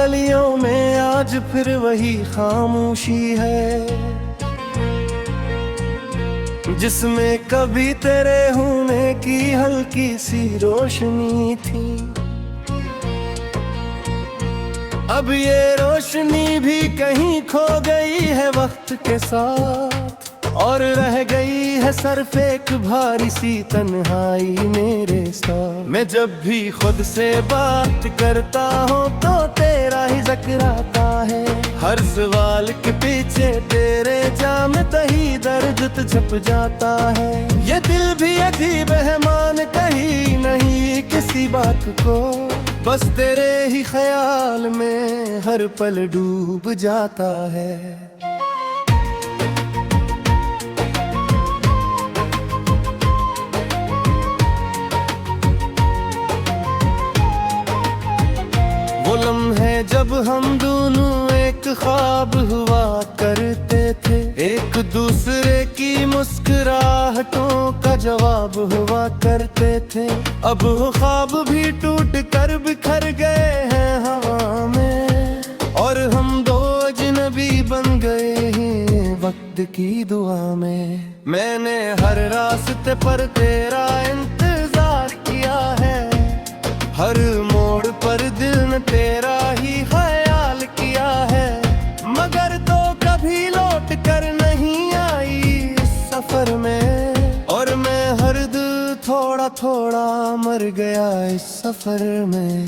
गलियों में आज फिर वही खामोशी है, जिसमें कभी तेरे होने की हल्की सी रोशनी थी। अब ये रोशनी भी कहीं खो गई है वक्त के साथ, और रह गई है सिर्फ एक भारी सी तन्हाई मेरे साथ। मैं जब भी खुद से बात करता हूँ तो तेरा ही जिक्र आता है, हर सवाल के पीछे तेरे जाम तही दर्द छुप जाता है। ये दिल भी अजीब है मान कहीं नहीं किसी बात को, बस तेरे ही ख्याल में हर पल डूब जाता है। वो लम्हे जब हम दोनों एक ख्वाब हुआ करते थे, एक दूसरे की मुस्कुराहटों का जवाब हुआ करते थे। अब वो ख्वाब भी टूट कर बिखर गए हैं हवा में, और हम दो अजनबी बन गए हैं वक्त की दुआ में। मैंने हर रास्ते पर तेरा इंतजार किया है, हर मोड़ पर दिल ने तेरा ही ख्याल किया है, मगर तो कभी लौट कर नहीं आई इस सफर में। और मैं हर दिल थोड़ा थोड़ा मर गया इस सफर में।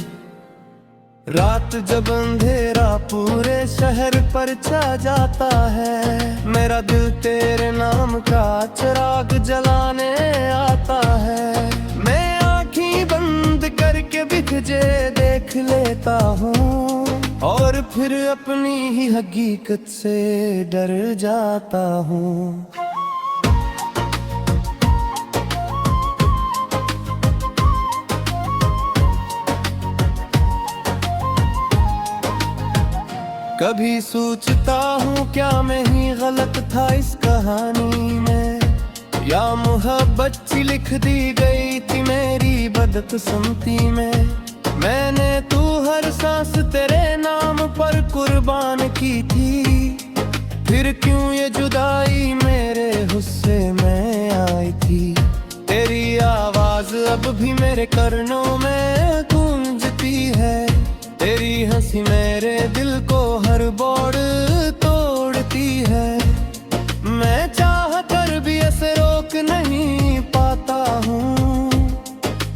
रात जब अंधेरा पूरे शहर पर छा जाता है, मेरा दिल तेरे नाम का चिराग जलाने आता है। मैं आँखें बंद करके भी तुझे देख लेता हूँ, और फिर अपनी ही हकीकत से डर जाता हूँ। कभी सोचता हूँ क्या मैं ही गलत था इस कहानी में, या मोहब्बत सी लिख दी गई थी मेरी बदकिस्मती में। मैंने तू हर सांस तेरे नाम पर कुर्बान की थी, फिर क्यों ये जुदाई मेरे हुस्से में आई थी। तेरी आवाज अब भी मेरे कर्नों में गूंजती है, तेरी हंसी मेरे दिल को हर बोड़ तोड़ती है। मैं चाह कर भी ऐसे रोक नहीं पाता हूँ,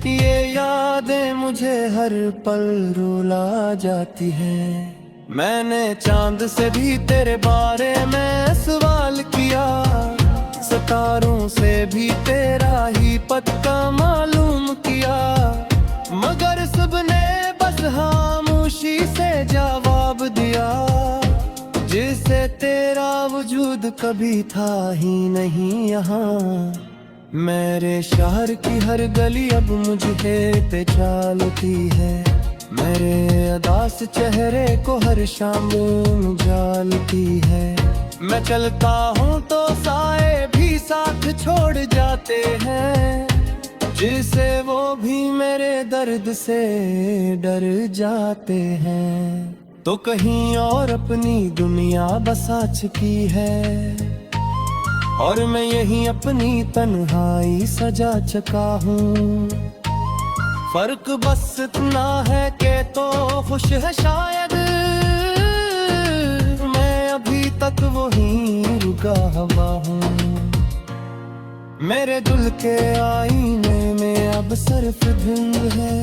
ये यादें मुझे हर पल रुला जाती हैं। मैंने चांद से भी तेरे बारे में सवाल किया, सितारों से भी तेरा ही पता मालूम किया, मगर सबने बस खामोशी से जवाब दिया, जिसे तेरा वजूद कभी था ही नहीं यहाँ। मेरे शहर की हर गली अब मुझे पे चालती है, मेरे अदास चेहरे को हर शाम जालती है। मैं चलता हूँ तो साए भी साथ छोड़ जाते हैं, जिसे वो भी मेरे दर्द से डर जाते हैं। तो कहीं और अपनी दुनिया बसा चुकी है, और मैं यहीं अपनी तन्हाई सजा चुका हूँ। फर्क बस इतना है कि तो खुश है शायद, मैं अभी तक वहीं रुका हुआ हूँ। मेरे दिल के आईने में अब सिर्फ धुंध है,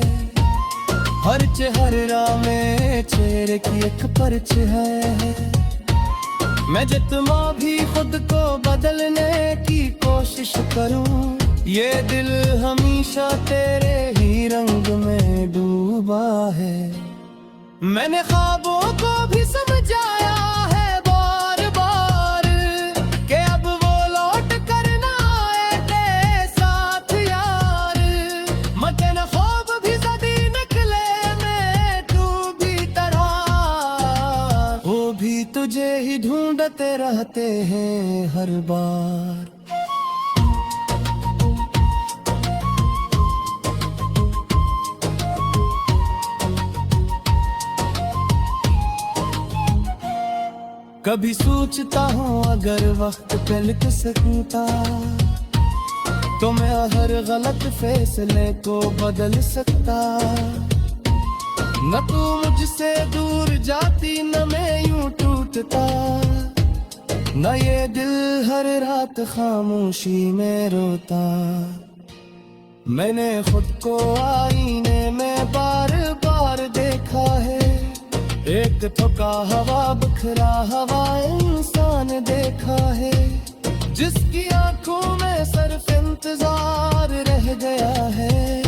हर चेहरा में चेहरे की एक परछ है। मैं जितना भी खुद को बदलने की कोशिश करूं, ये दिल हमेशा तेरे ही रंग में डूबा है। मैंने ख्वाबों को भी समझाया है बार बार, कि अब वो लौट कर ना आए तेरे साथ यार। मगर ख्वाब भी सदी निकले में तू भी तरह, वो भी तुझे ही ढूंढते रहते हैं हर बार। कभी सोचता हूँ अगर वक्त पे लिख सकता तो मैं हर गलत फैसले को बदल सकता। न तू मुझसे दूर जाती न मैं यूं टूटता, न ये दिल हर रात खामोशी में रोता। मैंने खुद को आईने में बार बार देखा है, एक थका हवा बिखरा हवा इंसान देखा है, जिसकी आंखों में सिर्फ इंतजार रह गया है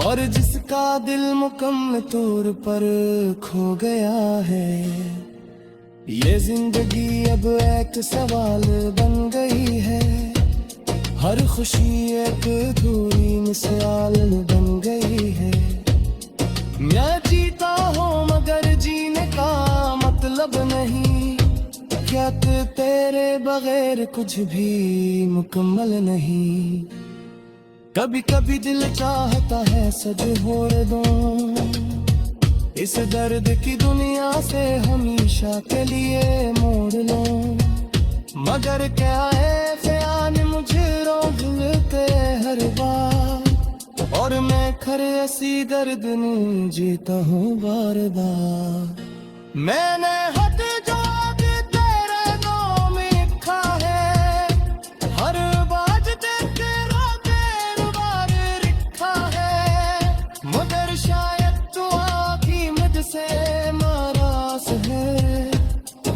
और जिसका दिल मुकम्मल तौर पर खो गया है। ये जिंदगी अब एक सवाल बन गई है, हर खुशी एक अधूरी मिसाल बन गई है। मैं जीता हूँ मगर जीने का मतलब नहीं, क्या तेरे बगैर कुछ भी मुकम्मल नहीं। कभी कभी दिल चाहता है सज होड़ दूं इस दर्द की दुनिया से हमेशा के लिए मोड़ लूं, मगर क्या है ख्याल मुझे रोक लेते हर बार और मैं खरे ऐसी दर्द नहीं जीता हूँ बार बार। मैंने हद जो तेरे नाम लिखा है, हर बात तेरा तेरे बार लिखा है, मगर शायद तू आखी मुझसे नाराज है,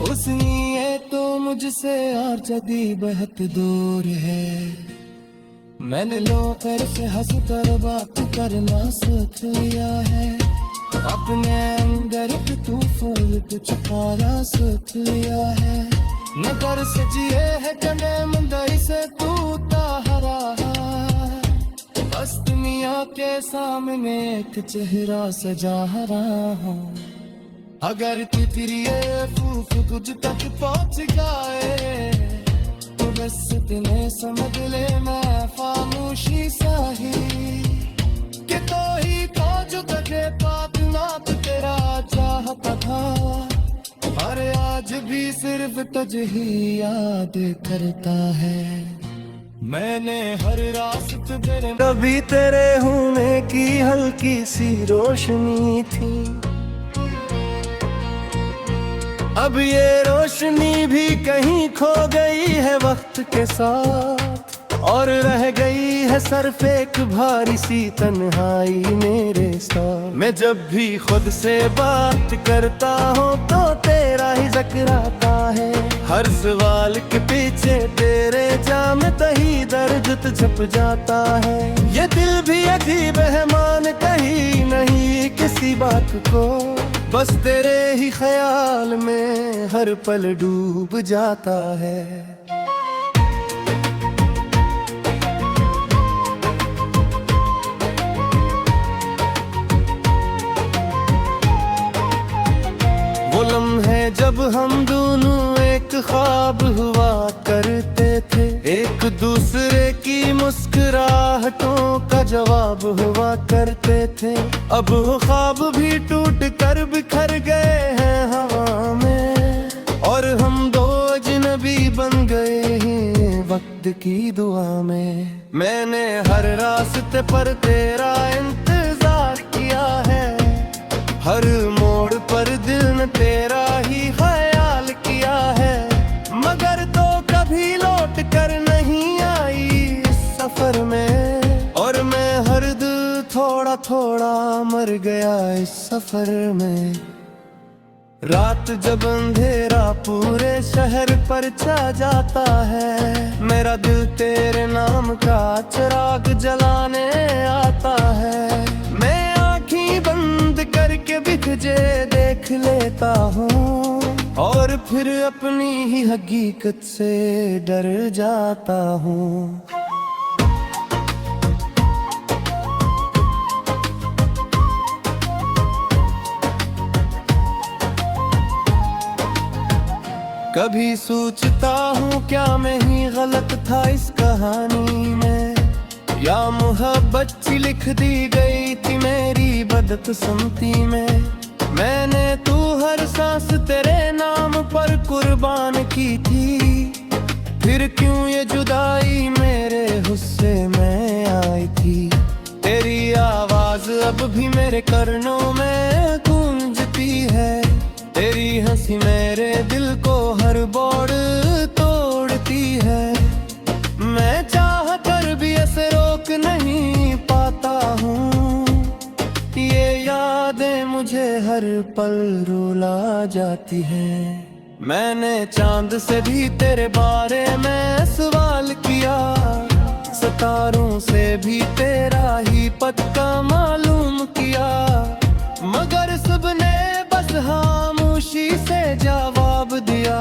उस लिए तो मुझसे और जदी बहुत दूर है। मैंने लोग से हंस कर बात करना सीख लिया है, अपने अंदर तूफान को छुपाना सीख लिया है। नगर सजिए है कने मंदाई से तू ताहरा, बस दुनिया के सामने एक चेहरा सजा रहा हूँ। अगर तितलिए फूफ तुझ तक पहुँच गए तो बस इतने समझ ले मैं खामोशी साही कि तो ही तो जो तुझे पातना तो तेरा चाहता था, और आज भी सिर्फ तुझे ही याद करता है। मैंने हर रास्ते तेरे कभी तेरे होने की हल्की सी रोशनी थी, अब ये रोशनी भी कहीं खो गई है वक्त के साथ, और रह गई है सिर्फ एक भारी सी तन्हाई मेरे साथ। मैं जब भी खुद से बात करता हूँ तो तेरा ही जिक्र आता है, हर सवाल के पीछे तेरे जाम तही दर्द छप जाता है। ये दिल भी अजीब है मान कहीं नहीं किसी बात को, बस तेरे ही ख्याल में हर पल डूब जाता है। वो लम्हे जब हम दोनों एक ख्वाब हुआ करते थे, एक दूसरे की मुस्कुराहटों का जवाब हुआ करते थे। अब वो ख्वाब भी टूट कर बिखर गए हैं हवा में, और हम दो अजनबी बन गए हैं वक्त की दुआ में। मैंने हर रास्ते पर तेरा इंतजार किया है, हर मोड़ पर दिल ने तेरा ही ख्याल किया है, मगर तो कभी लौट कर नहीं आई इस सफर में, और मैं हर दिल थोड़ा थोड़ा मर गया इस सफर में। रात जब अंधेरा पूरे शहर पर छा जाता है, मेरा दिल तेरे नाम का चिराग जलाने आता है। मैं आँखें बंद करके भी तुझे देख लेता हूँ, और फिर अपनी ही हकीकत से डर जाता हूँ। कभी सोचता हूँ क्या मैं ही गलत था इस कहानी में, या मोहब्बत सी लिख दी गई थी मेरी बदकिस्मती में। मैंने तू हर सांस तेरे नाम पर कुर्बान की थी, फिर क्यों ये जुदाई मेरे हुस्से में आई थी। तेरी आवाज अब भी मेरे कर्णों में गूंजती है, तेरी हंसी मेरे दिल को हर बोड़ तोड़ती है। मैं चाह कर भी ऐसे रोक नहीं पाता हूँ, ये यादें मुझे हर पल रुला जाती हैं। मैंने चांद से भी तेरे बारे में सवाल किया, सितारों से भी तेरा ही पता मालूम किया, मगर सबने बस खामोशी से जवाब दिया,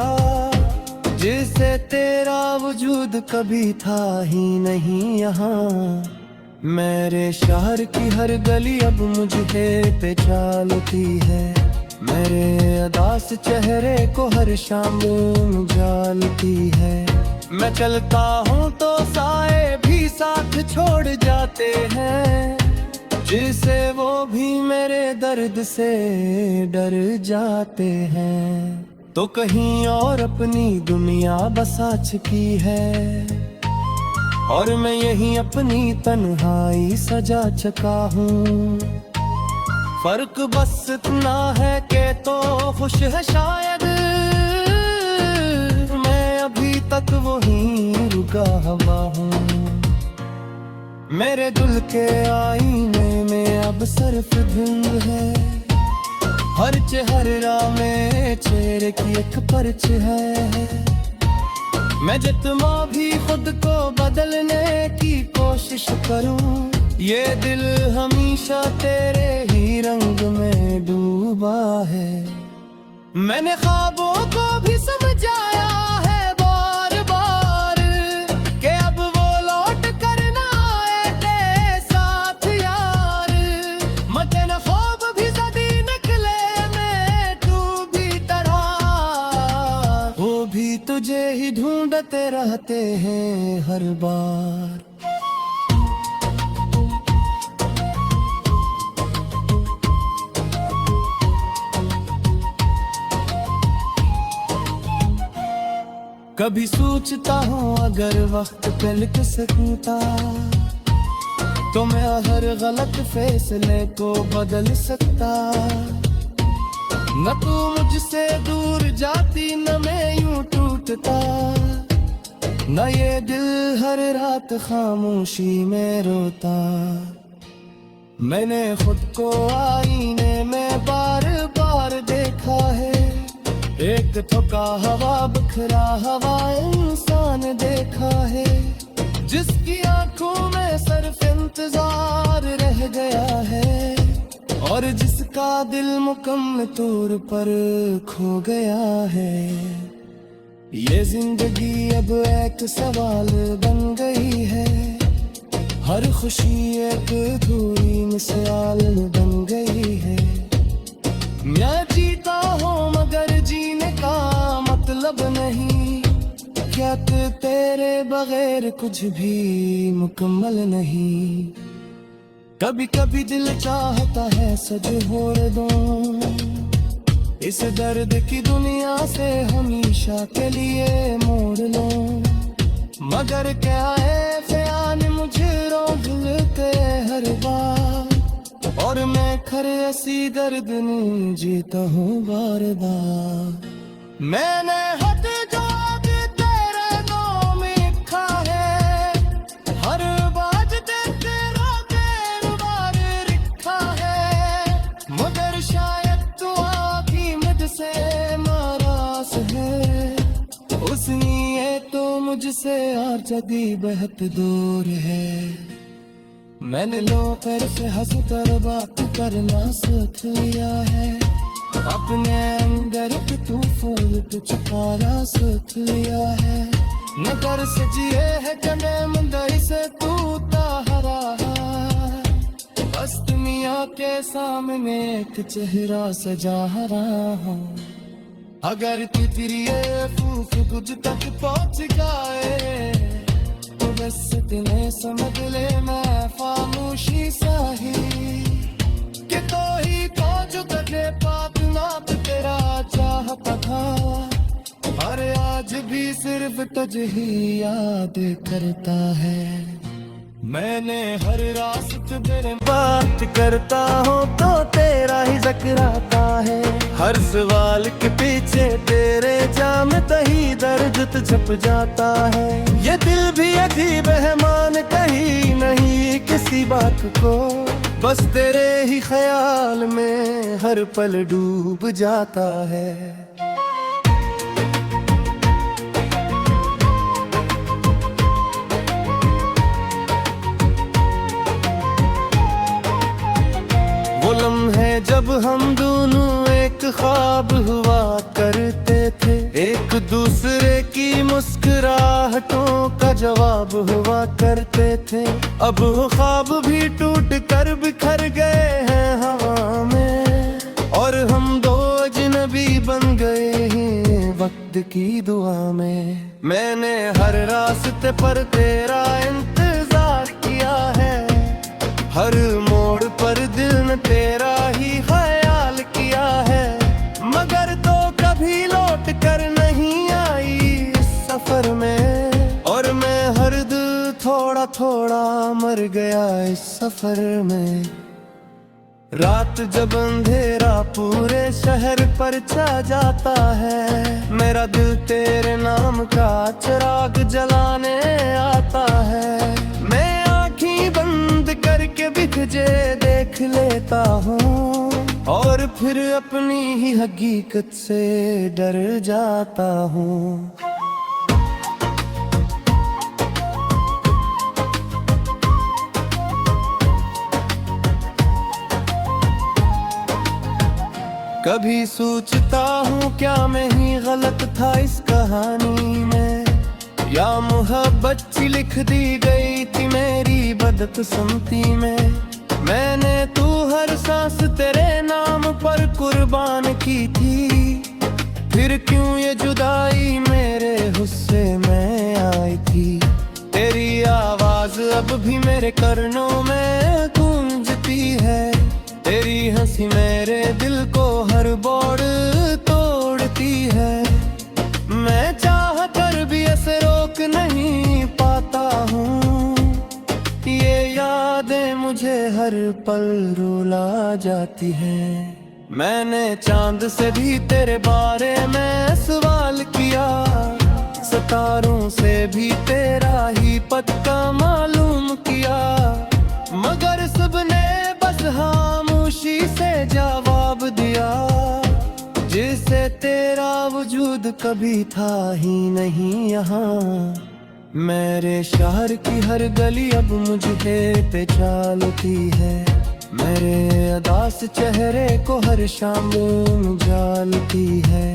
जिसे तेरा वजूद कभी था ही नहीं यहाँ। मेरे शहर की हर गली अब मुझे पहचानती है, मेरे अदास चेहरे को हर शाम जालती है। मैं चलता हूँ तो साए भी साथ छोड़ जाते हैं, जिसे वो भी मेरे दर्द से डर जाते हैं। तो कहीं और अपनी दुनिया बसा चुकी है, और मैं यही अपनी तन्हाई सजा चुका हूँ। फर्क बस इतना है कि तो खुश है शायद, मैं अभी तक वही रुका हुआ हूँ। मेरे दिल के आईने में अब सिर्फ धुंध है, हर चेहरा में चेहरे की एक परछ है। मैं जितना भी खुद को बदलने की कोशिश करूं, ये दिल हमेशा तेरे ही रंग में डूबा है। मैंने ख्वाबों को भी समझाया है बार बार, कि अब वो लौट कर ना आए तेरे साथ यार। मगर ख्वाब भी सदी निकले में तू भी तरह, वो भी तुझे ही ढूंढते रहते हैं हर बार। कभी सोचता हूँ अगर वक्त पे लिख सकता, तो मैं हर गलत फैसले को बदल सकता। न तू मुझसे दूर जाती, न मैं यूं टूटता, न ये दिल हर रात खामोशी में रोता। मैंने खुद को आईने में बार बार देखा है, एक थका हवा बिखरा हवा इंसान देखा है, जिसकी आंखों में सिर्फ इंतजार रह गया है, और जिसका दिल मुकम्मल तौर पर खो गया है। ये जिंदगी अब एक सवाल बन गई है, हर खुशी एक अधूरी मिसाल बन गई है। मैं जीता हूँ मगर जीने का मतलब नहीं, क्या तेरे बगैर कुछ भी मुकम्मल नहीं। कभी कभी दिल चाहता है सज छोड़ दूं, इस दर्द की दुनिया से हमेशा के लिए मोड़ लूं, मगर क्या है ख्याल मुझे रोक लेते हर बार, और मैं खरे ऐसी दर्द नहीं जीता हूँ बार बार। मैंने हद जो भी तेरे नाम लिखा है, हर बात तेरा तेर बार लिखा है, मगर शायद तू आखी मुझसे नाराज है, उस लिए तो मुझसे और जदी बहुत दूर है। मैंने लो कर से हंस कर बात करना सीख लिया है, अपने अंदर पे तू फूल पे छुपाना सीख लिया है। नगर से जिए है कने मंदर से तू ताहरा, बस दुनिया के सामने एक चेहरा सजा रहा हूँ। अगर तेरी ये फूक तुझ तक पहुँच गए, बस इतने समझ ले मैं खामोशी सा ही, कि तो ही तो जो पाप नाप तेरा चाहता था, और आज भी सिर्फ तुझे ही याद करता है। मैंने हर रास्ते तेरे बात करता हूँ तो तेरा ही जिक्र आता है। हर सवाल के पीछे तेरे जाम तही दर्द छप जाता है। ये दिल भी अजीब है मान कहीं नहीं किसी बात को, बस तेरे ही ख्याल में हर पल डूब जाता है। वो लम्हे जब हम दोनों एक ख्वाब हुआ करते थे, एक दूसरे की मुस्कुराहटों का जवाब हुआ करते थे। अब वो ख्वाब भी टूट कर बिखर गए हैं हवा में, और हम दो अजनबी बन गए हैं वक्त की दुआ में। मैंने हर रास्ते पर तेरा इंतजार किया है, हर मोड़ पर दिल ने तेरा ही ख्याल किया है, मगर तो कभी लौट कर नहीं आई इस सफर में। और मैं हर दिल थोड़ा थोड़ा मर गया इस सफर में। रात जब अंधेरा पूरे शहर पर छा जाता है, मेरा दिल तेरे नाम का चिराग जलाने आता है। मैं आँखें बंद करके भी तुझे देख लेता हूँ, और फिर अपनी ही हकीकत से डर जाता हूँ। कभी सोचता हूँ क्या मैं ही गलत था इस कहानी में, या मोहब्बत सी लिख दी गई थी मेरी बदकिस्मती में। मैंने तू हर सांस तेरे नाम पर कुर्बान की थी, फिर क्यों ये जुदाई मेरे हुस्से में आई थी। तेरी आवाज अब भी मेरे कर्नों में गूंजती है, तेरी हंसी मेरे दिल को हर बोड़ तोड़ती है। मैं चाह कर भी ऐसे रोक नहीं पाता हूँ, ये यादें मुझे हर पल रुला जाती हैं। मैंने चांद से भी तेरे बारे में सवाल किया, सितारों से भी तेरा ही पता मालूम किया, मगर सबने बस खामोशी से जवाब दिया, जिसे तेरा वजूद कभी था ही नहीं यहाँ। मेरे शहर की हर गली अब मुझे पहचानती है, मेरे अदास चेहरे को हर शाम जालती है।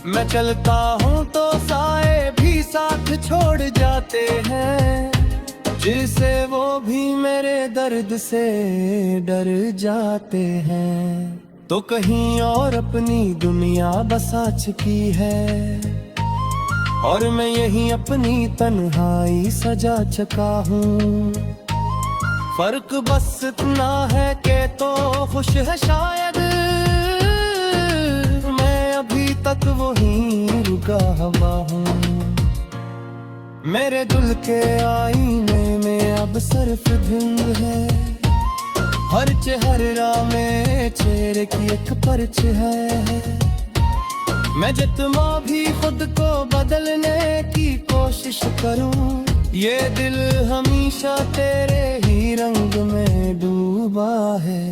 मैं चलता हूँ तो साए भी साथ छोड़ जाते हैं, जिसे वो भी मेरे दर्द से डर जाते हैं। तो कहीं और अपनी दुनिया बसा चुकी है, और मैं यही अपनी तन्हाई सजा चुका हूँ। फर्क बस इतना है कि तो खुश है शायद, मैं अभी तक वही रुका हुआ हूँ। मेरे दिल के आईने में अब सिर्फ धुंध है, हर चेहरा में चेहरे की एक परछ है। मैं जितना भी खुद को बदलने की कोशिश करूं, ये दिल हमेशा तेरे ही रंग में डूबा है।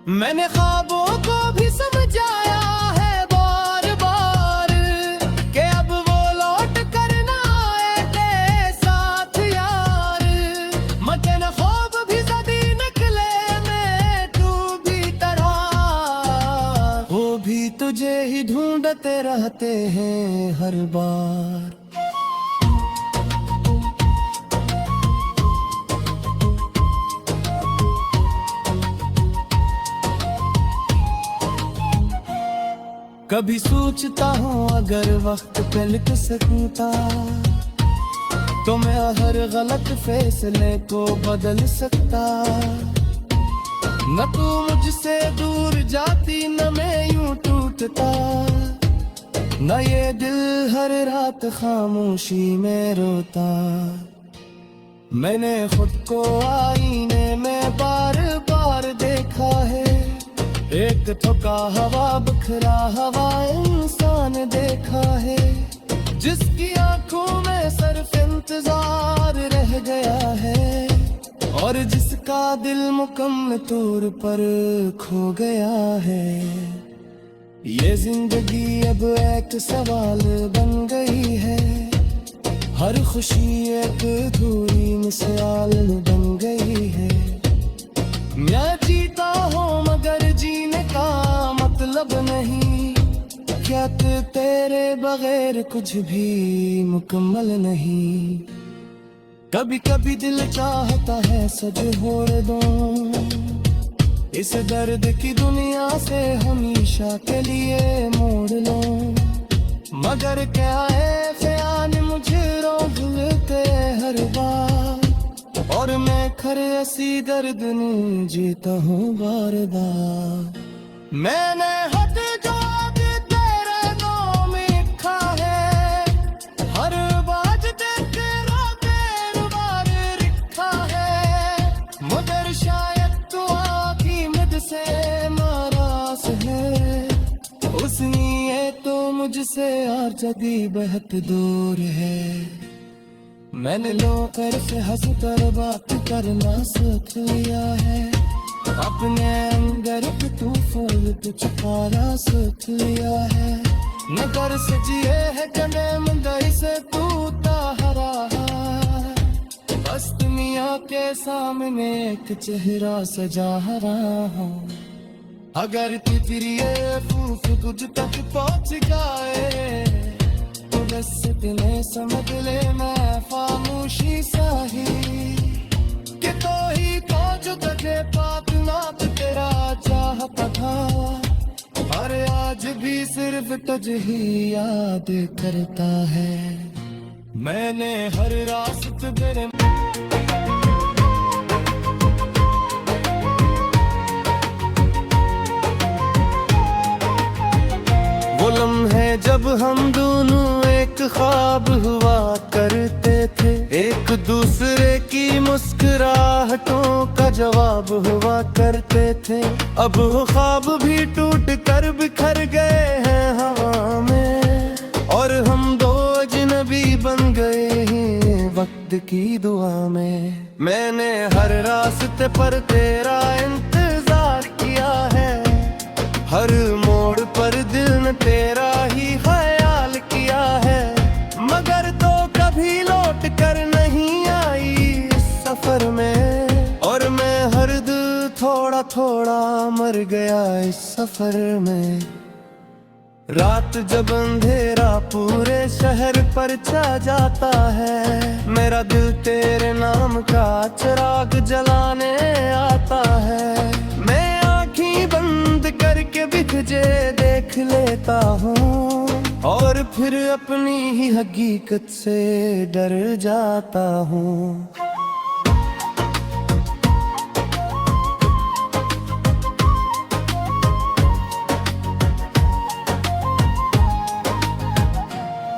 मैंने ख्वाबों को भी समझाया है बार बार, कि अब वो लौट कर ना आए तेरे साथ यार। मगर ख्वाब भी सदी निकले में तू भी तरह, वो भी तुझे ही ढूंढते रहते हैं हर बार। कभी सोचता हूँ अगर वक्त पे लिख सकता, तो मैं हर गलत फैसले को बदल सकता। न तू मुझसे दूर जाती न मैं यूं टूटता, न ये दिल हर रात खामोशी में रोता। मैंने खुद को आईने में बार बार देखा है, एक थका हवा बखरा हवा इंसान देखा है, जिसकी आंखों में सिर्फ इंतजार रह गया है और जिसका दिल मुकम्मल तौर पर खो गया है। ये जिंदगी अब एक सवाल बन गई है, हर खुशी एक अधूरी मिसाल बन गई है। मैं जीता हूँ मगर जीने का मतलब नहीं, क्या तेरे बगैर कुछ भी मुकम्मल नहीं। कभी कभी दिल चाहता है सच छोड़ दूं, इस दर्द की दुनिया से हमेशा के लिए मोड़ लूं, मगर क्या है ख्याल मुझे रोक लेते हर बार, और मैं खरे ऐसी दर्द नहीं जीता हूँ बार बार। मैंने हद जो तेरे नाम लिखा है, हर बात तेरा पैर बार लिखा है, मगर शायद तू आखी मुझसे नाराज है, उस लिए तो मुझसे और जदी बहुत दूर है। मैंने लोकर से हंस कर बात करना सीख लिया है, अपने अंदर तू फूल छुपाना सीख लिया है, नगर से जिए है कने मंदाई से तू ताहरा, बस दुनिया के सामने एक चेहरा सजा रहा हूँ। अगर तितलिए फूफ तुझ तक पहुँच गए तो बस इतने समझ ले मैं खामोशी साही, कि तो ही तो जो तुझे पातना तो तेरा चाहता था, और आज भी सिर्फ तुझे ही याद करता है। मैंने हर रास्ते मेरे वो लम्हे जब हम दोनों एक ख्वाब हुआ करते थे, एक दूसरे की मुस्कुराहटों का जवाब हुआ करते थे। अब वो ख्वाब भी टूट कर बिखर गए हैं हवा में, और हम दो अजनबी बन गए हैं वक्त की दुआ में। मैंने हर रास्ते पर तेरा इंतजार किया है, हर मोड़ पर दिल ने तेरा ही ख्याल किया है, मगर तो कभी लौट कर नहीं आई इस सफर में, और मैं हर दिल थोड़ा थोड़ा मर गया इस सफर में। रात जब अंधेरा पूरे शहर पर छा जाता है, मेरा दिल तेरे नाम का चिराग जलाने आता है। मैं आँखें बंद करके भी तुझे देख लेता हूँ, और फिर अपनी ही हकीकत से डर जाता हूँ।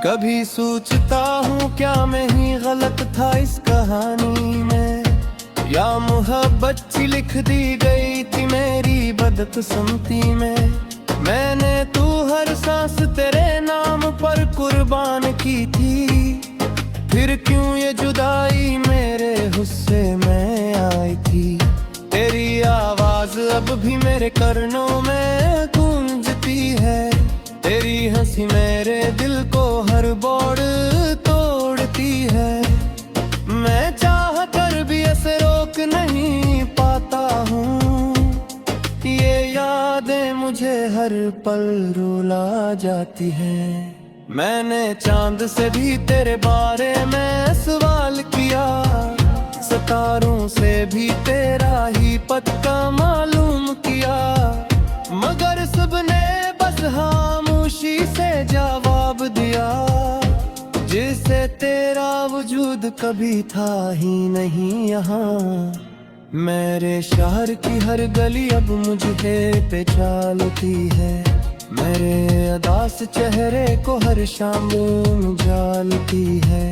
कभी सोचता हूँ क्या मैं ही गलत था इस कहानी में, या मोहब्बत सी लिख दी गई थी मेरी बदकिस्मती में। मैंने तू हर सांस तेरे नाम पर कुर्बान की थी, फिर क्यों ये जुदाई मेरे हुस्से में आई थी। तेरी आवाज अब भी मेरे कर्नों में गूंजती है, तेरी हंसी मेरे दिल को हर बोड़ तोड़ती है। मैं चाह कर भी ऐसे रोक नहीं पाता हूँ, ये यादें मुझे हर पल रुला जाती हैं। मैंने चांद से भी तेरे बारे में सवाल किया, सितारों से भी तेरा ही पता मालूम किया, मगर सबने बस खामोशी से जवाब दिया, जिसे तेरा वजूद कभी था ही नहीं यहाँ। मेरे शहर की हर गली अब मुझे पे चालती है, मेरे अदास चेहरे को हर शाम जालती है।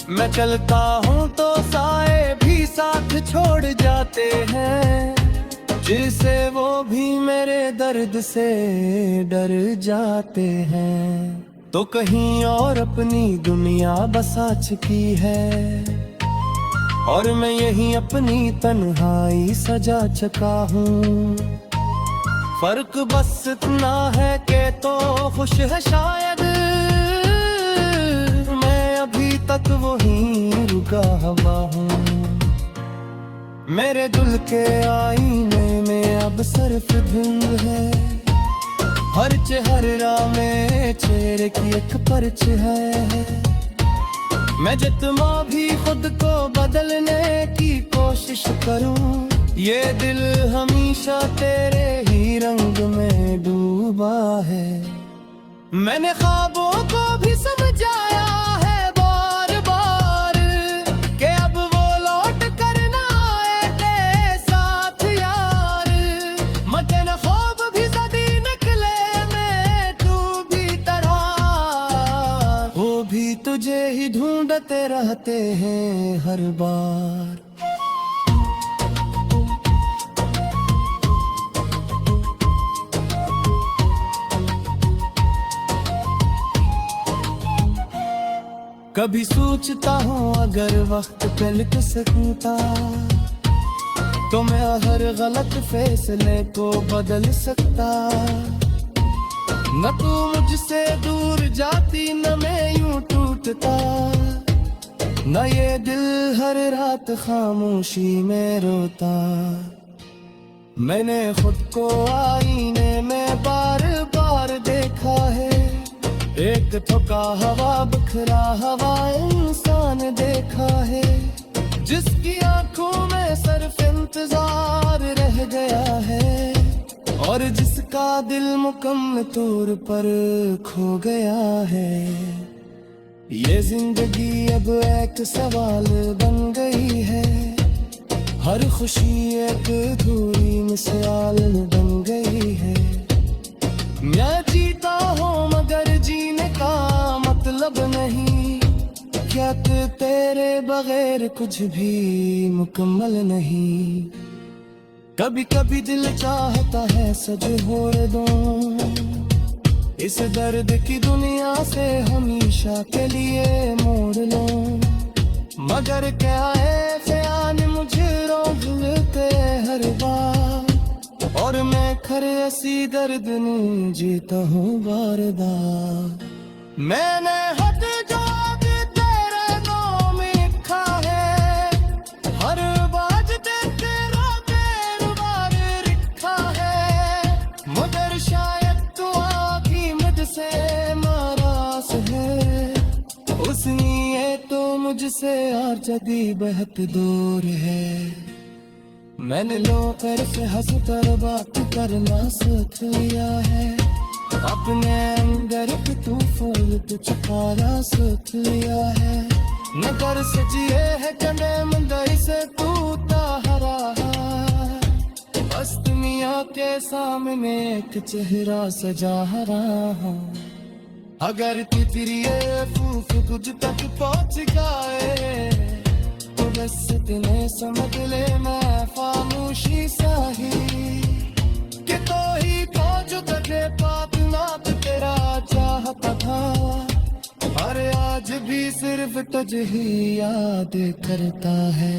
मैं चलता हूँ तो साए भी साथ छोड़ जाते हैं, जिससे वो भी मेरे दर्द से डर जाते हैं। तो कहीं और अपनी दुनिया बसा चुकी है, और मैं यही अपनी तन्हाई सजा चुका हूँ। फर्क बस इतना है कि तो खुश है शायद, मैं अभी तक वही रुका हुआ हूँ। मेरे दिल के आईने में अब सिर्फ धुंध है, हर चेहरा में चेहरे की एक परछ है। मैं जितना भी खुद को बदलने की कोशिश करूं, ये दिल हमेशा तेरे ही रंग में डूबा है। मैंने ख्वाबों को भी समझाया है बार बार, कि अब वो लौट कर ना आए तेरे साथ यार। मते न ख्वाब भी सदी निकले में तू भी तरह, वो भी तुझे ही ढूंढते रहते हैं हर बार। कभी सोचता हूँ अगर वक्त पे लिख सकता, तो मैं हर गलत फैसले को बदल सकता। न तू मुझसे दूर जाती, न मैं यूं टूटता, न ये दिल हर रात खामोशी में रोता। मैंने खुद को आईने में बार बार देखा है, एक थका हवा बिखरा हवा इंसान देखा है, जिसकी आंखों में सिर्फ इंतजार रह गया है, और जिसका दिल मुकम्मल तौर पर खो गया है। ये जिंदगी अब एक सवाल बन गई है, हर खुशी एक अधूरी मिसाल बन गई है। मैं जीता हूँ मगर जीने का मतलब नहीं, क्या कि तेरे बगैर कुछ भी मुकम्मल नहीं। कभी कभी दिल चाहता है सज होड़ दूं, इस दर्द की दुनिया से हमेशा के लिए मोड़ लूं, मगर क्या है ख्याल मुझे रोक लेते हर बार, और मैं खरे ऐसी दर्द नहीं जीता हूँ बार बार। मैंने हद जो भी तेरे नाम लिखा है, हर बाज तेरा पैर बार लिखा है, मगर शायद तू आखी मुझसे नाराज है, उस लिए तो मुझसे और जदी बहुत दूर है। मैंने लोकर से हंस कर बात करना सीख लिया है, अपने अंदर की तूफान तो छुपाना सीख लिया है। नगर सजिए है कने मंदाई से तू ताहरा, बस दुनिया के सामने एक चेहरा सजा रहा। अगर तितलिए फूफ तुझ तक पहुंच गए, तो बस इतने समझ ले मैं खामोशी साही, कि तो ही तो जो तुझे पाप नाप तेरा चाहता था, अरे आज भी सिर्फ तुझे ही याद करता है।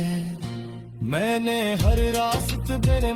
मैंने हर रात तेरे